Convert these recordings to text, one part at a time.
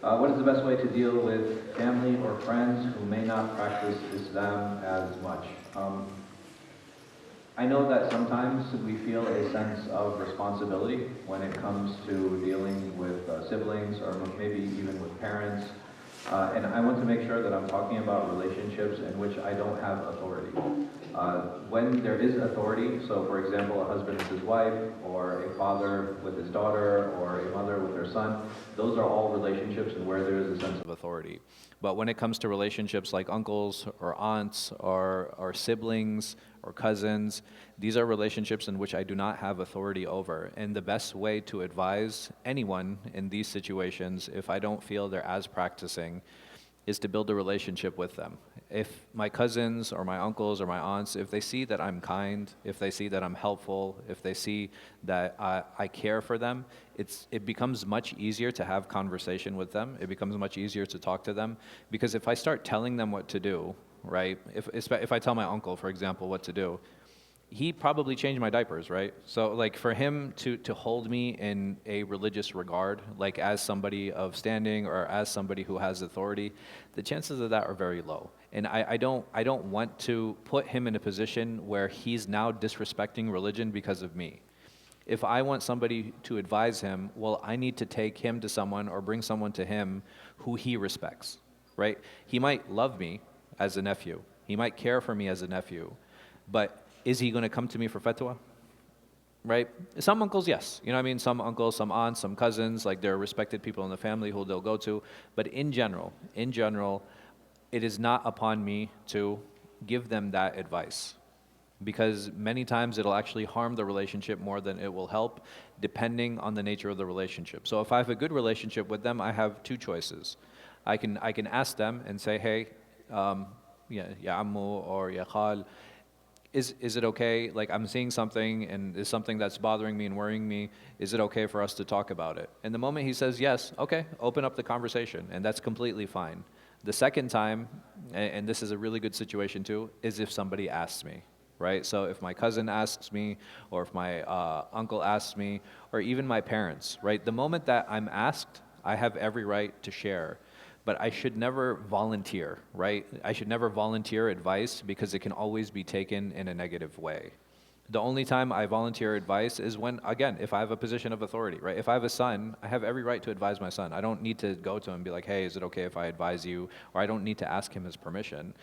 What is the best way to deal with family or friends who may not practice Islam as much? I know that sometimes we feel a sense of responsibility when it comes to dealing with siblings or maybe even with parents. And I want to make sure that I'm talking about relationships in which I don't have authority. When there is authority, so for example, a husband with his wife, or a father with his daughter, or a mother with her son, those are all relationships and where there is a sense of authority. But when it comes to relationships like uncles or aunts or siblings or cousins, these are relationships in which I do not have authority over. And the best way to advise anyone in these situations, if I don't feel they're as practicing, is to build a relationship with them. If my cousins or my uncles or my aunts, if they see that I'm kind, if they see that I'm helpful, if they see that I care for them, it becomes much easier to have conversation with them. It becomes much easier to talk to them, because if I start telling them what to do, right? If I tell my uncle, for example, what to do, he probably changed my diapers, right? So like for him to hold me in a religious regard, like as somebody of standing or as somebody who has authority, the chances of that are very low. And I don't want to put him in a position where he's now disrespecting religion because of me. If I want somebody to advise him, well, I need to take him to someone or bring someone to him who he respects, right? He might love me as a nephew. He might care for me as a nephew, but is he going to come to me for fatwa? Right? Some uncles, yes. You know what I mean? Some uncles, some aunts, some cousins, like there are respected people in the family who they'll go to. But in general, it is not upon me to give them that advice, because many times it'll actually harm the relationship more than it will help, depending on the nature of the relationship. So if I have a good relationship with them, I have two choices. I can ask them and say, hey, ya ammu or ya khal, is it okay, like I'm seeing something and is something that's bothering me and worrying me, is it okay for us to talk about it? And the moment he says yes, okay, open up the conversation, and that's completely fine. The second time, and this is a really good situation too, is if somebody asks me, right? So if my cousin asks me, or if my uncle asks me, or even my parents, right? The moment that I'm asked, I have every right to share. But I should never volunteer, right? I should never volunteer advice, because it can always be taken in a negative way. The only time I volunteer advice is when, again, if I have a position of authority, right? If I have a son, I have every right to advise my son. I don't need to go to him and be like, hey, is it okay if I advise you? Or I don't need to ask him his permission,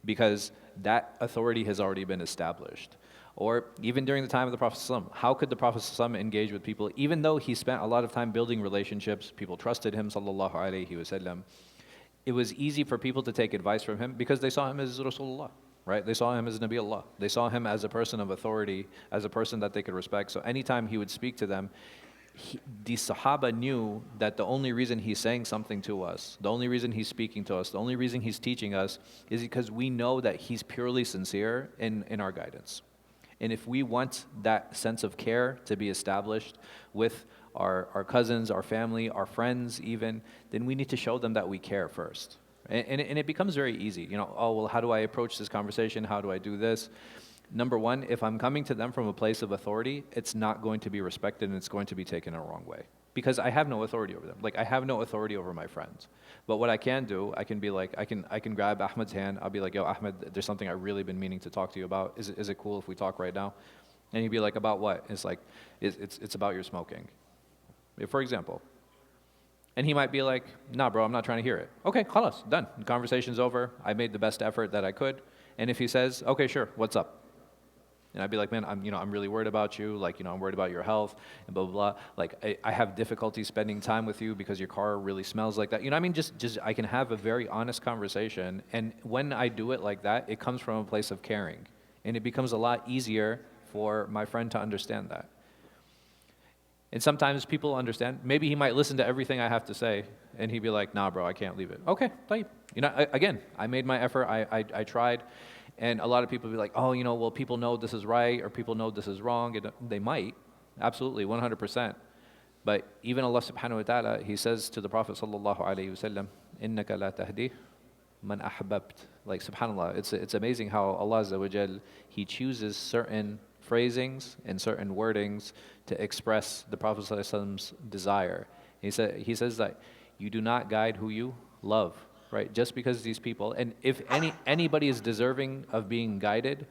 because that authority has already been established. Or even during the time of the Prophet ﷺ, how could the Prophet ﷺ engage with people, even though he spent a lot of time building relationships, people trusted him, sallallahu alaihi wasallam. It was easy for people to take advice from him because they saw him as Rasulullah, right? They saw him as Nabi Allah. They saw him as a person of authority, as a person that they could respect. So anytime he would speak to them, the Sahaba knew that the only reason he's saying something to us, the only reason he's speaking to us, the only reason he's teaching us is because we know that he's purely sincere in our guidance. And if we want that sense of care to be established with our cousins, our family, our friends even, then we need to show them that we care first. And it becomes very easy. You know, oh, well, how do I approach this conversation? How do I do this? Number one, if I'm coming to them from a place of authority, it's not going to be respected and it's going to be taken a wrong way. Because I have no authority over them. Like, I have no authority over my friends. But what I can do, I can be like, I can grab Ahmed's hand. I'll be like, yo, Ahmed, there's something I've really been meaning to talk to you about. Is it cool if we talk right now? And he'd be like, about what? It's like, it's about your smoking, for example. And he might be like, nah, bro, I'm not trying to hear it. Okay, khalas, done. The conversation's over. I made the best effort that I could. And if he says, okay, sure, what's up? And I'd be like, man, I'm really worried about you. Like, I'm worried about your health and blah, blah, blah. Like, I have difficulty spending time with you because your car really smells like that. You know what I mean? Just I can have a very honest conversation. And when I do it like that, it comes from a place of caring. And it becomes a lot easier for my friend to understand that. And sometimes people understand. Maybe he might listen to everything I have to say, and he'd be like, nah, bro, I can't leave it. Okay, طيب. Again, I made my effort. I tried. And a lot of people be like, oh, well, people know this is right, or people know this is wrong. And they might, absolutely, 100%. But even Allah subhanahu wa ta'ala, He says to the Prophet sallallahu alayhi wa sallam, إِنَّكَ لَا تَهْدِي مَنْ أَحْبَبْتَ. Like, subhanAllah, it's amazing how Allah Azza wa Jal, He chooses certain phrasings and certain wordings to express the Prophet sallallahu alayhi wa sallam's desire. He says that You do not guide who you love, right? Just because these people, and if anybody is deserving of being guided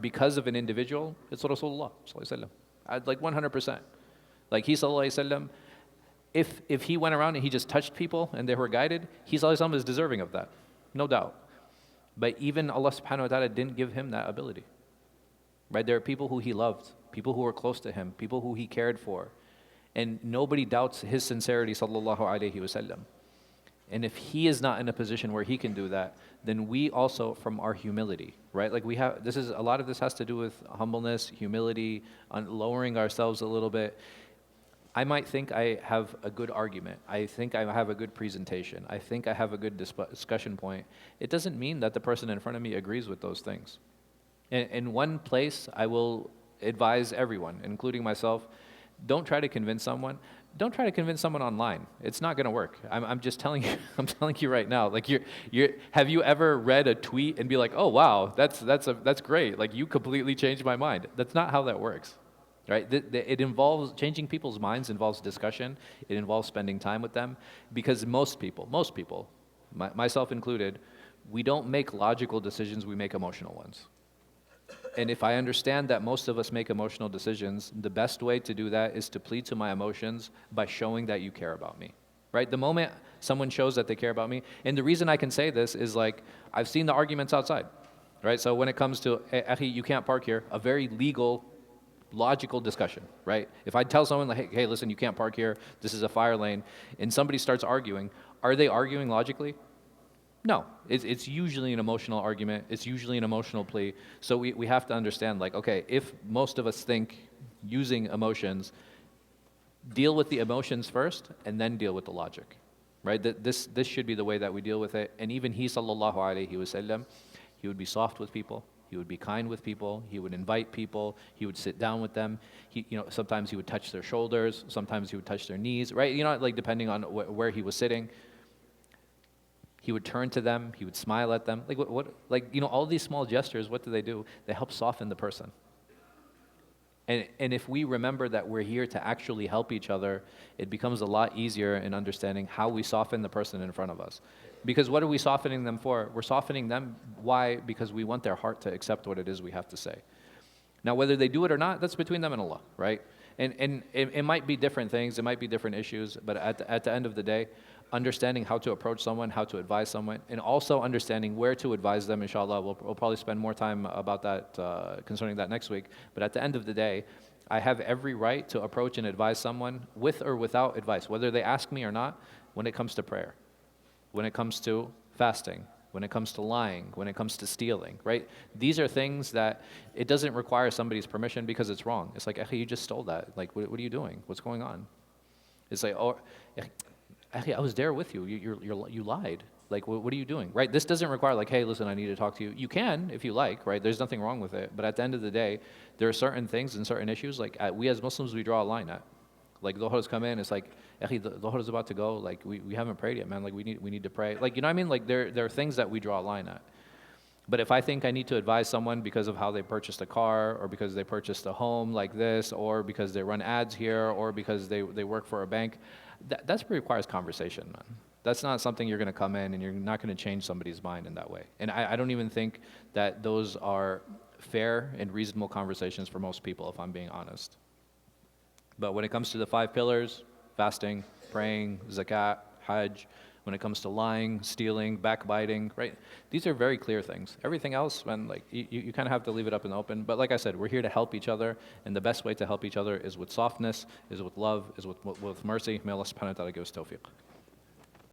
because of an individual, it's Rasulullah sallallahu alaihi wasallam. I'd like 100%. Like he sallallahu alaihi wasallam, if he went around and he just touched people and they were guided, he sallallahu alaihi wasallam is deserving of that, no doubt. But even Allah subhanahu wa ta'ala didn't give him that ability. Right? There are people who he loved, people who were close to him, people who he cared for. And nobody doubts his sincerity, sallallahu alaihi wasallam. And if he is not in a position where he can do that, then we also, from our humility, right? Like a lot of this has to do with humbleness, humility, lowering ourselves a little bit. I might think I have a good argument. I think I have a good presentation. I think I have a good discussion point. It doesn't mean that the person in front of me agrees with those things. In one place, I will advise everyone, including myself, don't try to convince someone. Don't try to convince someone online. It's not going to work. I'm just telling you. I'm telling you right now. Like have you ever read a tweet and be like, oh wow, that's great. Like you completely changed my mind. That's not how that works. Right? It involves changing people's minds, involves discussion, it involves spending time with them, because most people, myself included, we don't make logical decisions, we make emotional ones. And if I understand that most of us make emotional decisions, the best way to do that is to plead to my emotions by showing that you care about me. Right? The moment someone shows that they care about me, and the reason I can say this is like, I've seen the arguments outside. Right? So when it comes to, Akhi, you can't park here, a very legal, logical discussion, right? If I tell someone like, hey, listen, you can't park here, this is a fire lane, and somebody starts arguing, are they arguing logically? No, it's usually an emotional argument, it's usually an emotional plea, so we have to understand, like, okay, if most of us think using emotions, deal with the emotions first, and then deal with the logic, right? This should be the way that we deal with it, and even he, sallallahu alaihi wasallam, he would be soft with people, he would be kind with people. He would invite people. He would sit down with them. Sometimes he would touch their shoulders. Sometimes he would touch their knees. Right? Like depending on where he was sitting. He would turn to them. He would smile at them. Like all these small gestures. What do? They help soften the person. And if we remember that we're here to actually help each other, it becomes a lot easier in understanding how we soften the person in front of us. Because what are we softening them for? We're softening them, why? Because we want their heart to accept what it is we have to say. Now, whether they do it or not, that's between them and Allah, right? And it might be different things, it might be different issues, but at the end of the day, understanding how to approach someone, how to advise someone, and also understanding where to advise them, inshallah. We'll probably spend more time about that, concerning that next week. But at the end of the day, I have every right to approach and advise someone with or without advice, whether they ask me or not, when it comes to prayer, when it comes to fasting, when it comes to lying, when it comes to stealing, right? These are things that it doesn't require somebody's permission because it's wrong. It's like, you just stole that. Like, what are you doing? What's going on? It's like, oh, I was there with you. You lied. Like, what are you doing? Right? This doesn't require like, hey, listen, I need to talk to you. You can if you like, right? There's nothing wrong with it. But at the end of the day, there are certain things and certain issues, like we as Muslims, we draw a line at. Like, Dhuhr's come in, it's like, the Dhuhr is about to go. Like, we haven't prayed yet, man. Like, we need to pray. Like, you know what I mean? Like, there are things that we draw a line at. But if I think I need to advise someone because of how they purchased a car, or because they purchased a home like this, or because they run ads here, or because they work for a bank, that requires conversation, man. That's not something you're going to come in and you're not going to change somebody's mind in that way. And I don't even think that those are fair and reasonable conversations for most people, if I'm being honest. But when it comes to the 5 pillars, fasting, praying, zakat, hajj, when it comes to lying, stealing, backbiting, right? These are very clear things. Everything else, man, like you kind of have to leave it up in the open. But like I said, we're here to help each other, and the best way to help each other is with softness, is with love, is with mercy. May Allah subhanahu wa ta'ala give us tawfiq.